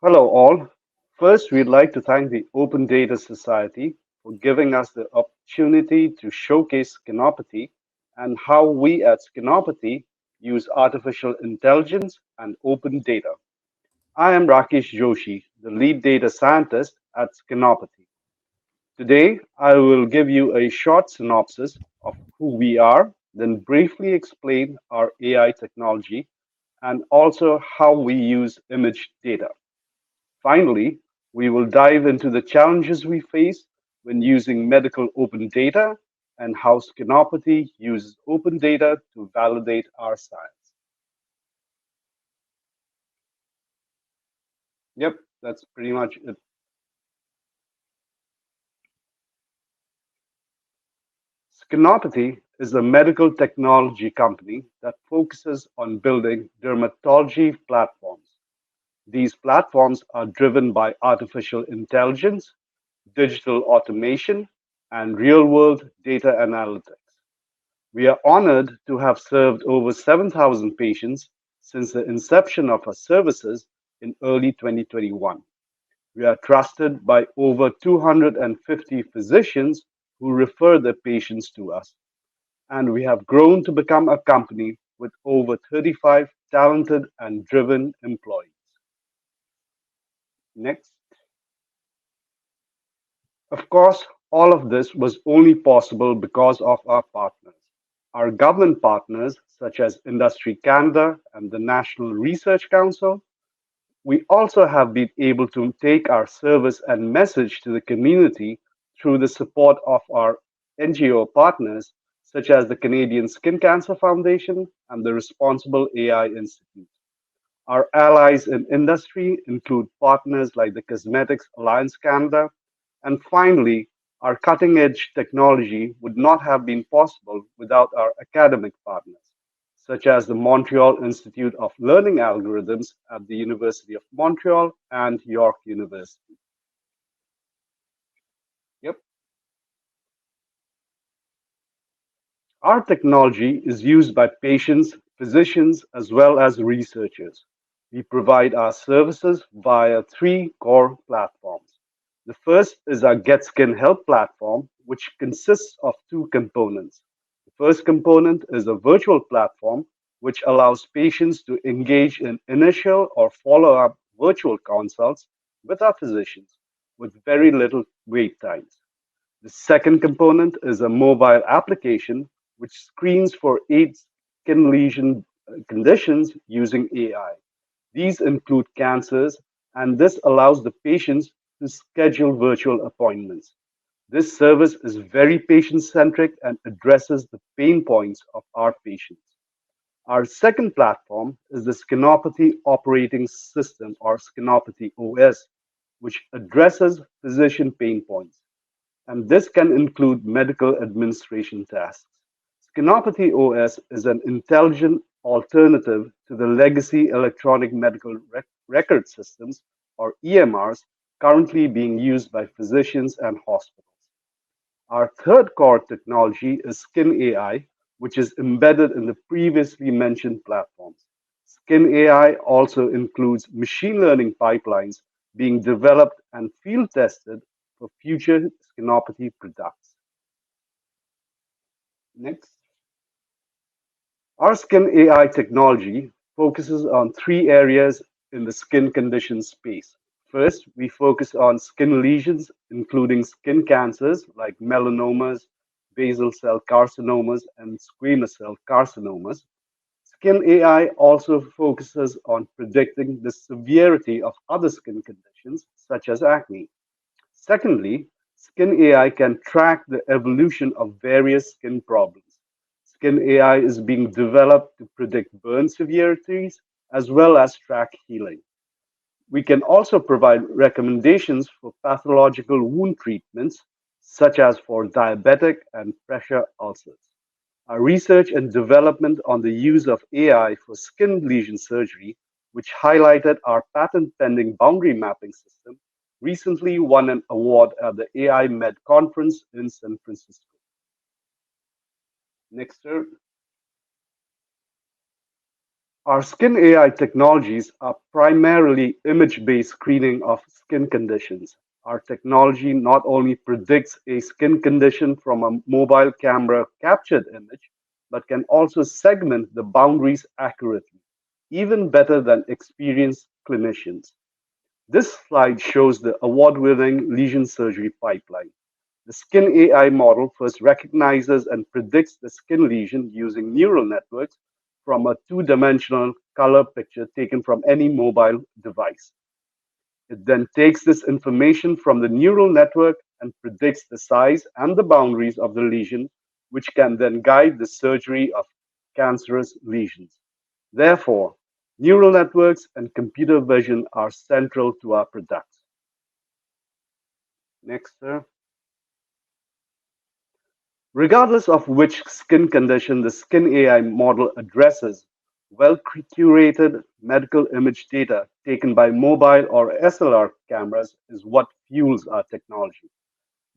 Hello, all. First, we'd like to thank the Open Data Society for giving us the opportunity to showcase Skinopathy and how we at Skinopathy use artificial intelligence and open data. I am Rakesh Joshi, the lead data scientist at Skinopathy. Today, I will give you a short synopsis of who we are, then briefly explain our AI technology and also how we use image data. Finally, we will dive into the challenges we face when using medical open data and how Skinopathy uses open data to validate our science. Yep, that's pretty much it. Skinopathy is a medical technology company that focuses on building dermatology platforms. These platforms are driven by artificial intelligence, digital automation, and real world data analytics. We are honored to have served over 7,000 patients since the inception of our services in early 2021. We are trusted by over 250 physicians who refer their patients to us, and we have grown to become a company with over 35 talented and driven employees. Next. Of course, all of this was only possible because of our partners. Our government partners, such as Industry Canada and the National Research Council, we also have been able to take our service and message to the community through the support of our NGO partners, such as the Canadian Skin Cancer Foundation and the Responsible AI Institute. Our allies in industry include partners like the Cosmetics Alliance Canada, and finally, our cutting edge technology would not have been possible without our academic partners, such as the Montreal Institute of Learning Algorithms at the University of Montreal and York University. Yep. Our technology is used by patients, physicians, as well as researchers. We provide our services via three core platforms. The first is our Get Skin Help platform, which consists of two components. The first component is a virtual platform, which allows patients to engage in initial or follow up virtual consults with our physicians with very little wait times. The second component is a mobile application which screens for eight skin lesion conditions using AI. These include cancers, and this allows the patients to schedule virtual appointments. This service is very patient centric and addresses the pain points of our patients. Our second platform is the Skinopathy Operating System or Skinopathy OS, which addresses physician pain points, and this can include medical administration tasks. Skinopathy OS is an intelligent alternative to the legacy electronic medical record systems, or EMRs, currently being used by physicians and hospitals. Our third core technology is Skin AI, which is embedded in the previously mentioned platforms. Skin AI also includes machine learning pipelines being developed and field tested for future skinopathy products. Next. Our Skin AI technology focuses on three areas in the skin condition space. First, we focus on skin lesions, including skin cancers like melanomas, basal cell carcinomas, and squamous cell carcinomas. Skin AI also focuses on predicting the severity of other skin conditions, such as acne. Secondly, Skin AI can track the evolution of various skin problems. Skin AI is being developed to predict burn severities as well as track healing. We can also provide recommendations for pathological wound treatments, such as for diabetic and pressure ulcers. Our research and development on the use of AI for skin lesion surgery, which highlighted our patent pending boundary mapping system, recently won an award at the AI Med conference in San Francisco. Next, sir. Our skin AI technologies are primarily image-based screening of skin conditions. Our technology not only predicts a skin condition from a mobile camera captured image, but can also segment the boundaries accurately, even better than experienced clinicians. This slide shows the award-winning lesion surgery pipeline. The skin AI model first recognizes and predicts the skin lesion using neural networks from a two-dimensional color picture taken from any mobile device. It then takes this information from the neural network and predicts the size and the boundaries of the lesion, which can then guide the surgery of cancerous lesions. Therefore, neural networks and computer vision are central to our products. Next, sir. Regardless of which skin condition the skin AI model addresses, well curated medical image data taken by mobile or SLR cameras is what fuels our technology.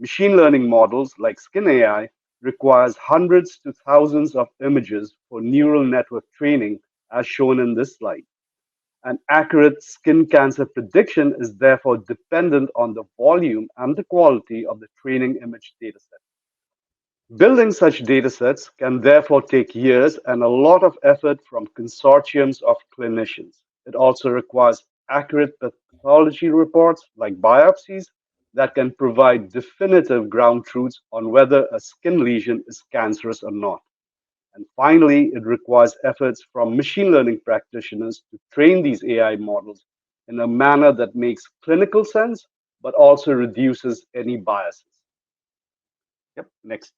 Machine learning models like Skin AI requires hundreds to thousands of images for neural network training as shown in this slide. An accurate skin cancer prediction is therefore dependent on the volume and the quality of the training image dataset. Building such datasets can therefore take years and a lot of effort from consortiums of clinicians. It also requires accurate pathology reports like biopsies that can provide definitive ground truths on whether a skin lesion is cancerous or not. And finally, it requires efforts from machine learning practitioners to train these AI models in a manner that makes clinical sense but also reduces any biases. Yep, next.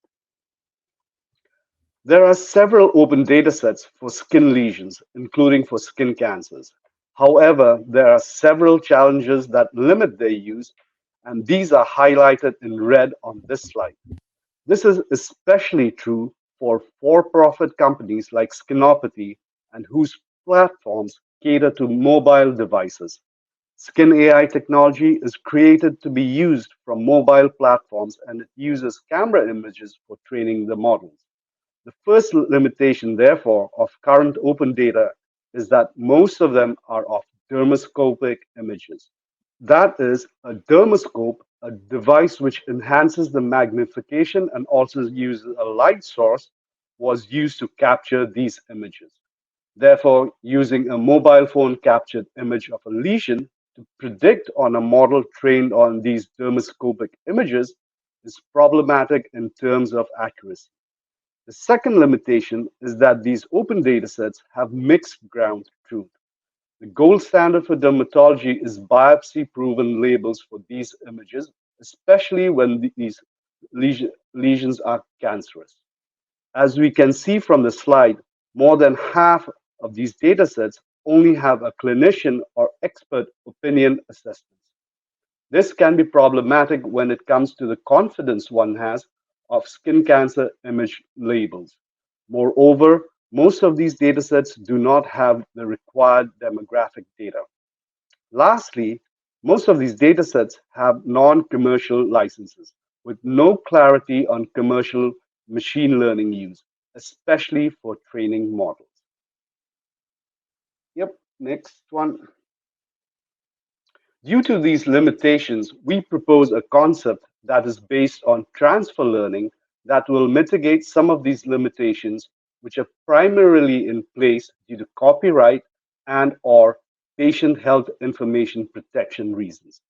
There are several open datasets for skin lesions, including for skin cancers. However, there are several challenges that limit their use, and these are highlighted in red on this slide. This is especially true for profit companies like Skinopathy and whose platforms cater to mobile devices. Skin AI technology is created to be used from mobile platforms and it uses camera images for training the models. The first limitation, therefore, of current open data is that most of them are of dermoscopic images. That is, a dermoscope, a device which enhances the magnification and also uses a light source, was used to capture these images. Therefore, using a mobile phone captured image of a lesion to predict on a model trained on these dermoscopic images is problematic in terms of accuracy. The second limitation is that these open datasets have mixed ground truth. The gold standard for dermatology is biopsy proven labels for these images, especially when these lesions are cancerous. As we can see from the slide, more than half of these datasets only have a clinician or expert opinion assessments. This can be problematic when it comes to the confidence one has of skin cancer image labels. Moreover, most of these datasets do not have the required demographic data. Lastly, most of these datasets have non-commercial licenses with no clarity on commercial machine learning use, especially for training models. Yep, next one. Due to these limitations, we propose a concept that is based on transfer learning that will mitigate some of these limitations, which are primarily in place due to copyright and/or patient health information protection reasons.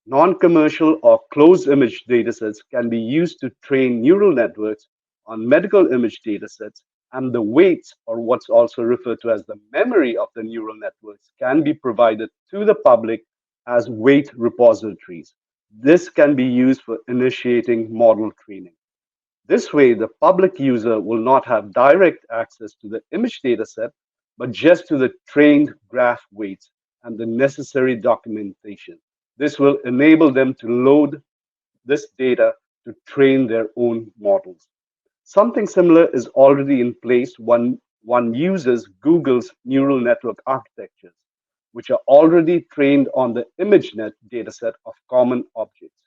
Non-commercial or closed image datasets can be used to train neural networks on medical image datasets, and the weights, or what's also referred to as the memory of the neural networks, can be provided to the public as weight repositories. This can be used for initiating model training. This way, the public user will not have direct access to the image dataset, but just to the trained graph weights and the necessary documentation. This will enable them to load this data to train their own models. Something similar is already in place when one uses Google's neural network architectures, which are already trained on the ImageNet dataset of common objects.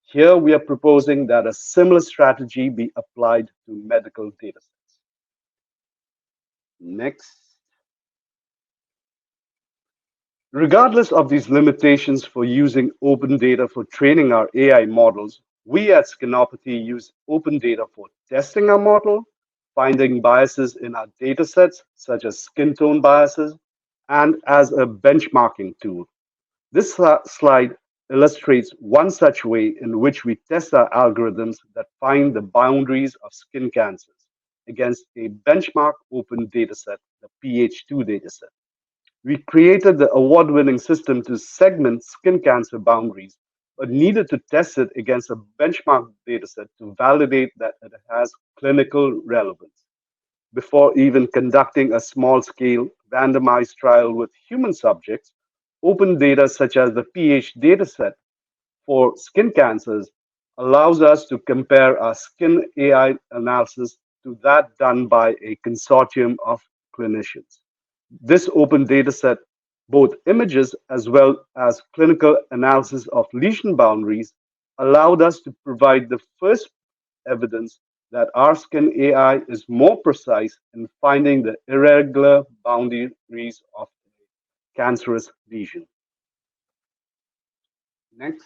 Here we are proposing that a similar strategy be applied to medical datasets. Next. Regardless of these limitations for using open data for training our AI models, we at Skinopathy use open data for testing our model, finding biases in our datasets, such as skin tone biases, and as a benchmarking tool. This slide illustrates one such way in which we test our algorithms that find the boundaries of skin cancers against a benchmark open dataset, the PH2 dataset. We created the award winning system to segment skin cancer boundaries, but needed to test it against a benchmark dataset to validate that it has clinical relevance. Before even conducting a small scale randomized trial with human subjects, open data such as the PH dataset for skin cancers allows us to compare our skin AI analysis to that done by a consortium of clinicians. This open dataset, both images as well as clinical analysis of lesion boundaries, allowed us to provide the first evidence that our skin AI is more precise in finding the irregular boundaries of cancerous lesion. Next.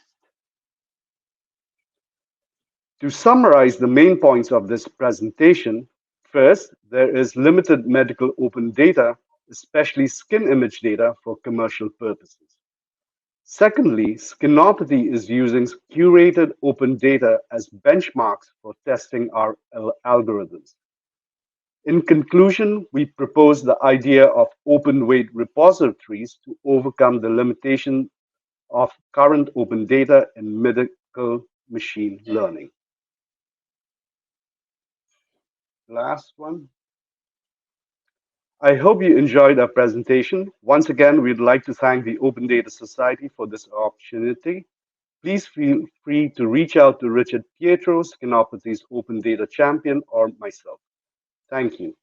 To summarize the main points of this presentation, first, there is limited medical open data, especially skin image data for commercial purposes. Secondly, Skinopathy is using curated open data as benchmarks for testing our algorithms. In conclusion, we propose the idea of open weight repositories to overcome the limitation of current open data in medical machine learning. Last one. I hope you enjoyed our presentation. Once again, we'd like to thank the Open Data Society for this opportunity. Please feel free to reach out to Richard Pietro, Skinopathy's Open Data Champion, or myself. Thank you.